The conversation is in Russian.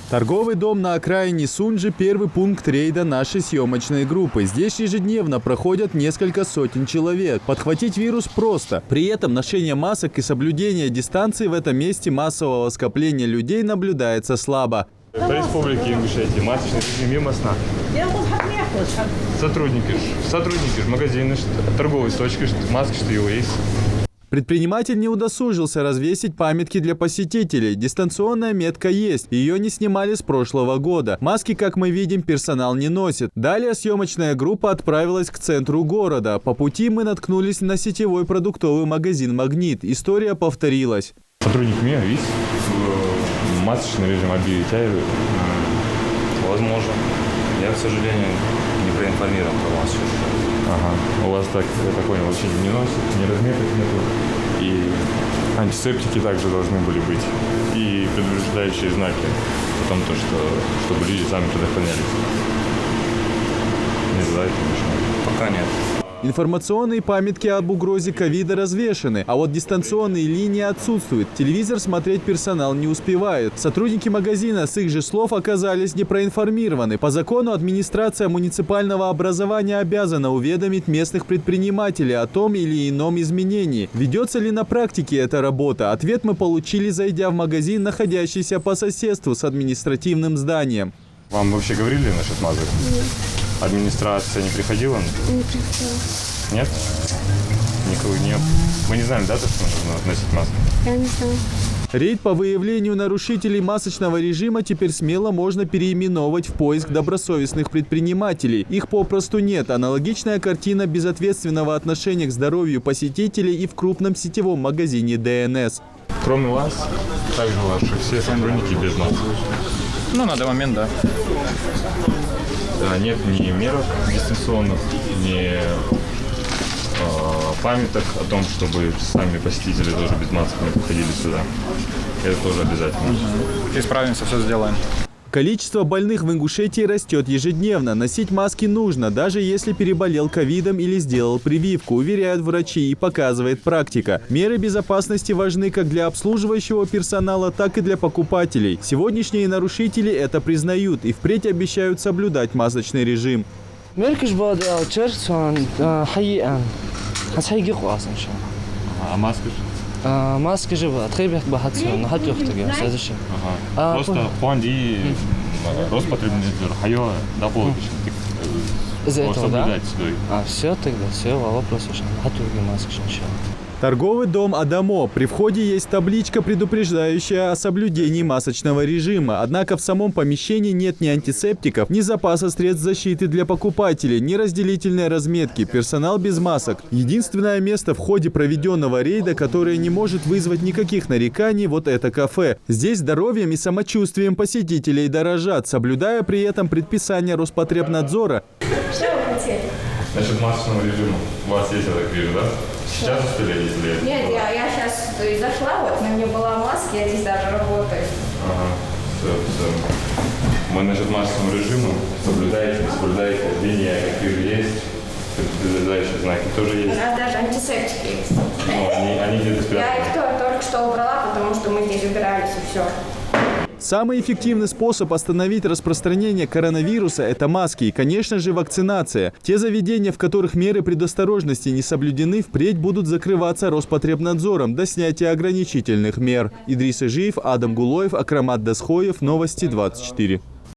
Торговый дом на окраине Сунжи – первый пункт рейда нашей съемочной группы. Здесь ежедневно проходят несколько сотен человек. Подхватить вирус просто. При этом ношение масок и соблюдение дистанции в этом месте массового скопления людей наблюдается слабо. По республике Ингушетия масочный режим мимо сна. Сотрудники магазины, торговые точки, маски, что его есть. Предприниматель не удосужился развесить памятки для посетителей. Дистанционная метка есть, ее не снимали с прошлого года. Маски, как мы видим, персонал не носит. Далее съемочная группа отправилась к центру города. По пути мы наткнулись на сетевой продуктовый магазин «Магнит». История повторилась. Сотрудник МИА, видите, масочный режим объявить, возможно. Я, к сожалению, не проинформирован про масочный режим. Ага. У вас так, я так понял, вообще не носит, ни разметок нету. И антисептики также должны были быть. И предупреждающие знаки о том, чтобы люди сами предохранялись. Не знаете, конечно. Пока нет. Информационные памятки об угрозе ковида развешаны, а вот дистанционные линии отсутствуют. Телевизор смотреть персонал не успевает. Сотрудники магазина, с их же слов, оказались не проинформированы. По закону администрация муниципального образования обязана уведомить местных предпринимателей о том или ином изменении. Ведется ли на практике эта работа? Ответ мы получили, зайдя в магазин, находящийся по соседству с административным зданием. Вам вообще говорили насчет масок? Нет. Администрация не приходила? Не приходила. Нет? Никого не... Мы не знаем, да, что нужно носить маску? Я не знаю. Рейд по выявлению нарушителей масочного режима теперь смело можно переименовывать в поиск добросовестных предпринимателей. Их попросту нет. Аналогичная картина безответственного отношения к здоровью посетителей и в крупном сетевом магазине ДНС. Кроме вас, также ваши все сотрудники без масок. Ну, на данный момент, да. Нет ни мерок дистанционных, ни памяток о том, чтобы сами посетители тоже без масок не приходили сюда. Это тоже обязательно. Исправимся, все сделаем. Количество больных в Ингушетии растет ежедневно. Носить маски нужно, даже если переболел ковидом или сделал прививку, уверяют врачи и показывает практика. Меры безопасности важны как для обслуживающего персонала, так и для покупателей. Сегодняшние нарушители это признают и впредь обещают соблюдать масочный режим. А маски? Маски живут, Просто фонди Роспотребнадзор, хайо дополнительно. Из-за этого, да? Все тогда, все, вопрос уже. Торговый дом «Адамо». При входе есть табличка, предупреждающая о соблюдении масочного режима. Однако в самом помещении нет ни антисептиков, ни запаса средств защиты для покупателей, ни разделительной разметки. Персонал без масок. Единственное место в ходе проведенного рейда, которое не может вызвать никаких нареканий, вот это кафе. Здесь здоровьем и самочувствием посетителей дорожат, соблюдая при этом предписания Роспотребнадзора. Что вы хотели? Насчет масочного режима. У вас есть, я так вижу, да? Сейчас успели, если... Нет, я сейчас зашла, вот, на мне была маска, я здесь даже работаю. Ага, все. Мы насчет масочного режима соблюдаете, не соблюдаете, линия какие же есть, предупреждающие знаки тоже есть. У нас даже антисептики есть. Ну, они где-то спрятаны. Я их только что убрала, потому что мы здесь убирались и все. Самый эффективный способ остановить распространение коронавируса – это маски и, конечно же, вакцинация. Те заведения, в которых меры предосторожности не соблюдены, впредь будут закрываться Роспотребнадзором до снятия ограничительных мер. Идрис Ижиев, Адам Гулоев, Акрамат Дасхоев. Новости 24.